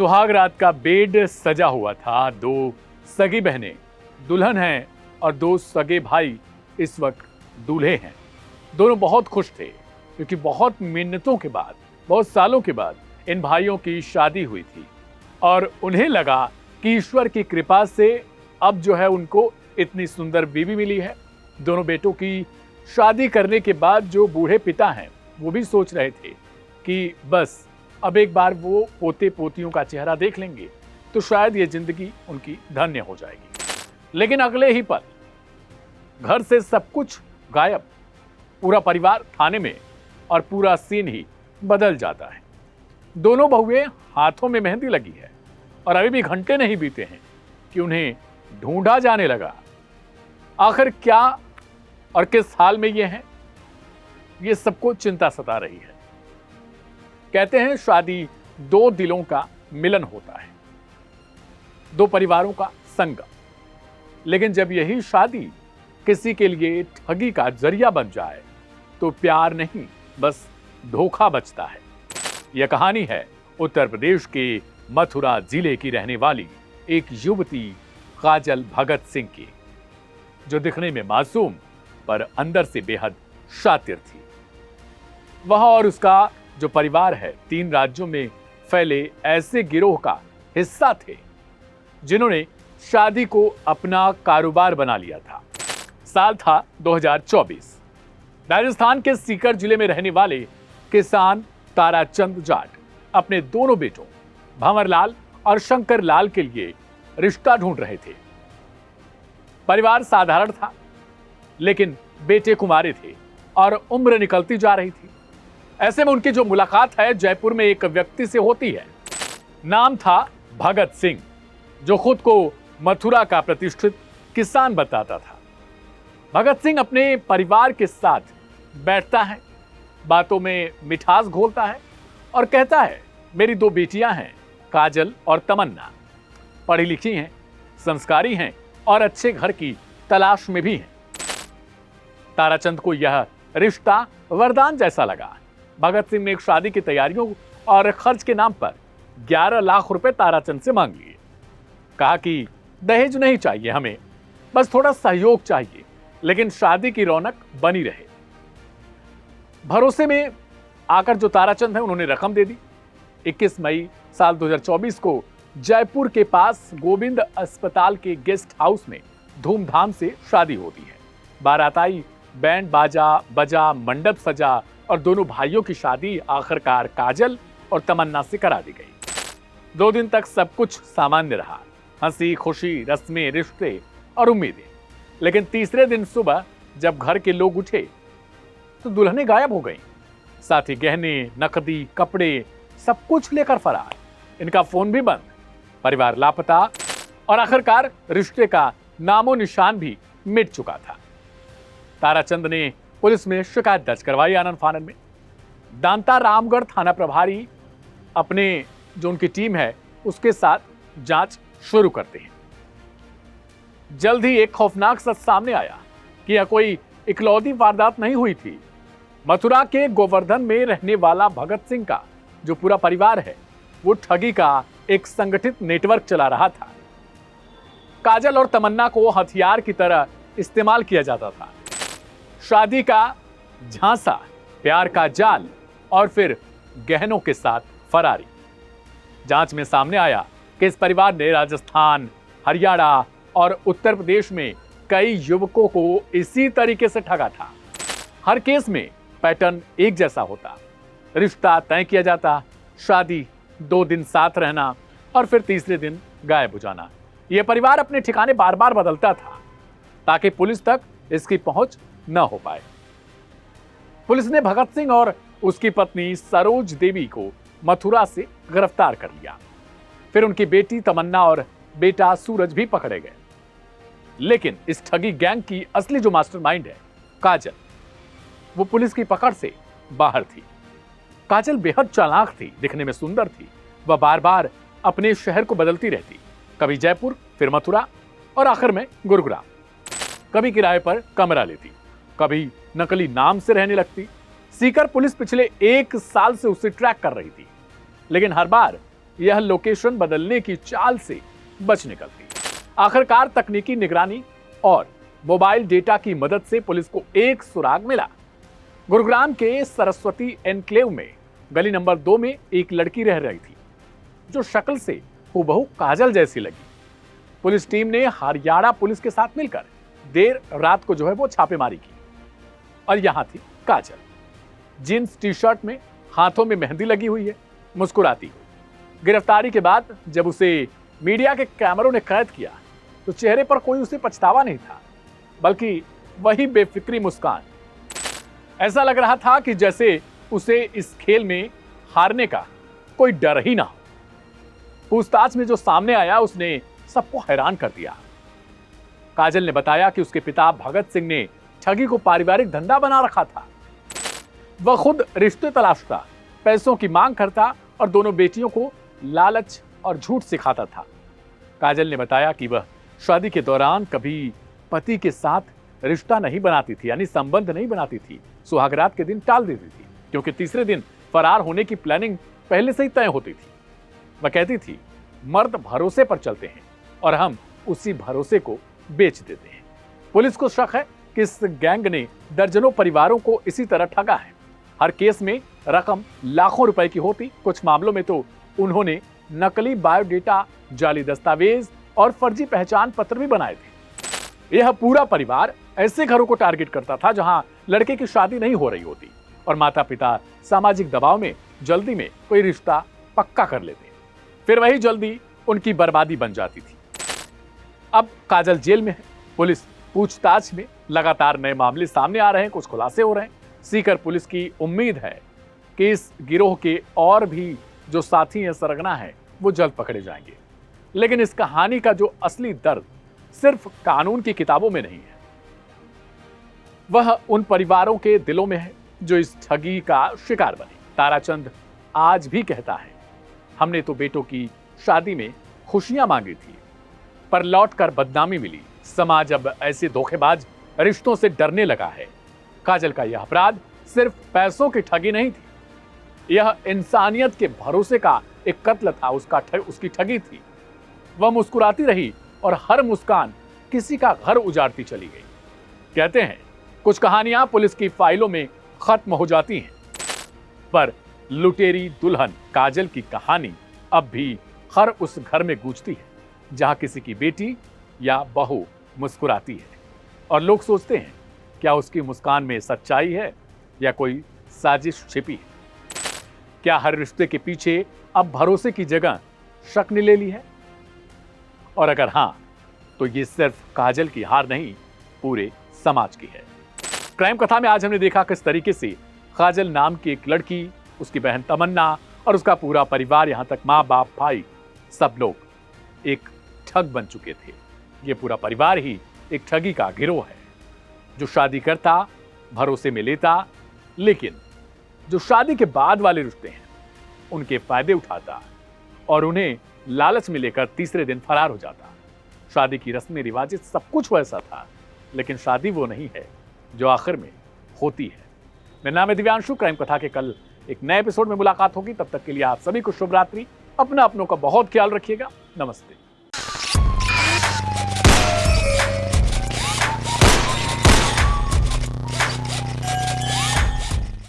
सुहाग रात का बेड सजा हुआ था। दो सगी बहनें दुल्हन हैं और दो सगे भाई इस वक्त दूल्हे हैं। दोनों बहुत खुश थे क्योंकि बहुत मिन्नतों के बाद, बहुत सालों के बाद इन भाइयों की शादी हुई थी और उन्हें लगा कि ईश्वर की कृपा से अब जो है उनको इतनी सुंदर बीवी मिली है। दोनों बेटों की शादी करने के बाद जो बूढ़े पिता हैं वो भी सोच रहे थे कि बस अब एक बार वो पोते पोतियों का चेहरा देख लेंगे तो शायद ये जिंदगी उनकी धन्य हो जाएगी। लेकिन अगले ही पल घर से सब कुछ गायब, पूरा परिवार थाने में और पूरा सीन ही बदल जाता है। दोनों बहुएं हाथों में मेहंदी लगी है और अभी भी घंटे नहीं बीते हैं कि उन्हें ढूंढा जाने लगा। आखिर क्या और किस हाल में ये हैं, ये सबको चिंता सता रही है। कहते हैं शादी दो दिलों का मिलन होता है, दो परिवारों का संगम। लेकिन जब यही शादी किसी के लिए ठगी का जरिया बन जाए तो प्यार नहीं बस धोखा बचता है। यह कहानी है उत्तर प्रदेश के मथुरा जिले की रहने वाली एक युवती काजल भगत सिंह की, जो दिखने में मासूम पर अंदर से बेहद शातिर थी। वह और उसका जो परिवार है 3 राज्यों में फैले ऐसे गिरोह का हिस्सा थे जिन्होंने शादी को अपना कारोबार बना लिया था। साल था 2024। राजस्थान के सीकर जिले में रहने वाले किसान ताराचंद जाट अपने दोनों बेटों भंवरलाल और शंकर लाल के लिए रिश्ता ढूंढ रहे थे। परिवार साधारण था लेकिन बेटे कुंवारे थे और उम्र निकलती जा रही थी। ऐसे में उनकी जो मुलाकात है जयपुर में एक व्यक्ति से होती है। नाम था भगत सिंह, जो खुद को मथुरा का प्रतिष्ठित किसान बताता था। भगत सिंह अपने परिवार के साथ बैठता है, बातों में मिठास घोलता है और कहता है, मेरी 2 बेटियां हैं, काजल और तमन्ना। पढ़ी लिखी हैं, संस्कारी हैं और अच्छे घर की तलाश में भी हैं। ताराचंद को यह रिश्ता वरदान जैसा लगा। भगत सिंह ने एक शादी की तैयारियों और खर्च के नाम पर 11 लाख रुपए ताराचंद से मांग लिए। कहा कि दहेज नहीं चाहिए हमें, बस थोड़ा सहयोग चाहिए, लेकिन शादी की रौनक बनी रहे। भरोसे में आकर जो ताराचंद है उन्होंने रकम दे दी। 21 मई साल 2024 को जयपुर के पास गोविंद अस्पताल के गेस्ट हाउस में धूमधाम से शादी होती है। बारात आई, बैंड बाजा बजा, मंडप सजा और दोनों भाइयों की शादी आखिरकार काजल और तमन्ना से करा दी गई। 2 दिन तक सब कुछ सामान्य रहा, हंसी खुशी, रस्में, रिश्ते और उम्मीदें। लेकिन तीसरे दिन सुबह जब घर के लोग उठे तो दुल्हनें गायब हो गईं। साथ ही गहने, नकदी, कपड़े सब कुछ लेकर फरार। इनका फोन भी बंद, परिवार लापता और आखिरकार रिश्ते का नामो निशान भी मिट चुका था। ताराचंद ने पुलिस में शिकायत दर्ज करवाई आनन फानन में। दांता रामगढ़ थाना प्रभारी अपने जो उनकी टीम है उसके साथ जांच शुरू करते हैं। जल्द ही एक खौफनाक सच सामने आया कि यह कोई इकलौती वारदात नहीं हुई थी। मथुरा के गोवर्धन में रहने वाला भगत सिंह का जो पूरा परिवार है वो ठगी का एक संगठित नेटवर्क चला रहा था। काजल और तमन्ना को हथियार की तरह इस्तेमाल किया जाता था। शादी का झांसा, प्यार का जाल और फिर गहनों के साथ फरारी। जांच में सामने आया कि इस परिवार ने राजस्थान, हरियाणा और उत्तर प्रदेश में कई युवकों को इसी तरीके से ठगा था। हर केस में पैटर्न एक जैसा होता। रिश्ता तय किया जाता, शादी 2 दिन साथ रहना और फिर तीसरे दिन गायब हो जाना। यह परिवार अपने ठिकाने बार बार बदलता था ताकि पुलिस तक इसकी पहुंच न हो पाए। पुलिस ने भगत सिंह और उसकी पत्नी सरोज देवी को मथुरा से गिरफ्तार कर लिया। फिर उनकी बेटी तमन्ना और बेटा सूरज भी पकड़े गए। लेकिन इस ठगी गैंग की असली जो मास्टरमाइंड है काजल, वो पुलिस की पकड़ से बाहर थी। काजल बेहद चालाक थी, दिखने में सुंदर थी। वह बार बार अपने शहर को बदलती रहती, कभी जयपुर, फिर मथुरा और आखिर में गुरुग्राम। कभी किराए पर कमरा लेती, कभी नकली नाम से रहने लगती। सीकर पुलिस पिछले 1 साल से उसे ट्रैक कर रही थी, लेकिन हर बार यह लोकेशन बदलने की चाल से बच निकलती। आखिरकार तकनीकी निगरानी और मोबाइल डेटा की मदद से पुलिस को एक सुराग मिला। गुरुग्राम के सरस्वती एनक्लेव में गली नंबर 2 में एक लड़की रह रही थी जो शक्ल से हूबहू काजल जैसी लगी। पुलिस टीम ने हरियाणा पुलिस के साथ मिलकर देर रात को वो छापेमारी की और यहां थी काजल, जींस टी शर्ट में, हाथों में मेहंदी लगी हुई है, मुस्कुराती हुई। गिरफ्तारी के बाद जब उसे मीडिया के कैमरों ने कैद किया तो चेहरे पर कोई उसे पछतावा नहीं था, बल्कि वही बेफिक्री मुस्कान। ऐसा लग रहा था कि जैसे उसे इस खेल में हारने का कोई डर ही ना हो। पूछताछ में जो सामने आया उसने सबको हैरान कर दिया। काजल ने बताया कि उसके पिता भगत सिंह ने ठगी को पारिवारिक धंधा बना रखा था। वह खुद रिश्ते तलाशता, पैसों की मांग करता और दोनों बेटियों को लालच और झूठ सिखाता था। काजल ने बताया कि वह शादी के दौरान कभी पति के साथ रिश्ता नहीं बनाती थी, यानी संबंध नहीं बनाती थी। सुहागरात के दिन टाल देती थी क्योंकि तीसरे दिन फरार होने की प्लानिंग पहले से ही तय होती थी। वह कहती थी, मर्द भरोसे पर चलते हैं और हम उसी भरोसे को बेच देते हैं। पुलिस को शक है कि इस गैंग ने दर्जनों परिवारों को इसी तरह ठगा है। हर केस में रकम लाखों रुपए की होती। कुछ मामलों में तो उन्होंने नकली बायोडेटा, जाली दस्तावेज और फर्जी पहचान पत्र भी बनाए थे। यह पूरा परिवार ऐसे घरों को टारगेट करता था जहां लड़के की शादी नहीं हो रही होती और माता पिता सामाजिक दबाव में जल्दी में कोई रिश्ता पक्का कर लेते, फिर वही जल्दी उनकी बर्बादी बन जाती थी। अब काजल जेल में है। पुलिस पूछताछ में लगातार नए मामले सामने आ रहे हैं, कुछ खुलासे हो रहे हैं। सीकर पुलिस की उम्मीद है कि इस गिरोह के और भी जो साथी हैं, सरगना हैं, वो जल्द पकड़े जाएंगे। लेकिन इस कहानी का जो असली दर्द सिर्फ कानून की किताबों में नहीं है, वह उन परिवारों के दिलों में है जो इस ठगी का शिकार बने। ताराचंद आज भी कहता है, हमने तो बेटों की शादी में खुशियां मांगी थी, पर लौटकर बदनामी मिली। समाज अब ऐसे धोखेबाज रिश्तों से डरने लगा है। काजल का यह अपराध सिर्फ पैसों की ठगी नहीं थी, यह इंसानियत के भरोसे का एक कत्ल था। उसकी ठगी थी। वह मुस्कुराती रही और हर मुस्कान किसी का घर उजाड़ती चली गई। कहते हैं, कुछ कहानियां पुलिस की फाइलों में खत्म हो जाती हैं, पर लुटेरी दुल्हन काजल की कहानी अब भी हर उस घर में गूंजती है जहां किसी की बेटी या बहू मुस्कुराती है और लोग सोचते हैं, क्या उसकी मुस्कान में सच्चाई है या कोई साजिश छिपी है? क्या हर रिश्ते के पीछे अब भरोसे की जगह शक ने ले ली है? और अगर हां, तो ये सिर्फ काजल की हार नहीं, पूरे समाज की है। क्राइम कथा में आज हमने देखा किस तरीके से काजल नाम की एक लड़की, उसकी बहन तमन्ना और उसका पूरा परिवार, यहां तक माँ बाप भाई, सब लोग एक ठग बन चुके थे। ये पूरा परिवार ही एक ठगी का गिरोह है जो शादी करता, भरोसे में लेता, लेकिन जो शादी के बाद वाले रिश्ते हैं उनके फायदे उठाता और उन्हें लालच में लेकर तीसरे दिन फरार हो जाता। शादी की रस्में रिवाजें सब कुछ वैसा था, लेकिन शादी वो नहीं है जो आखिर में होती है। मेरा नाम है दिव्यांशु। क्राइम कथा के कल एक नए एपिसोड में मुलाकात होगी। तब तक के लिए आप सभी को शुभ रात्रि। अपना अपनों का बहुत ख्याल रखिएगा। नमस्ते।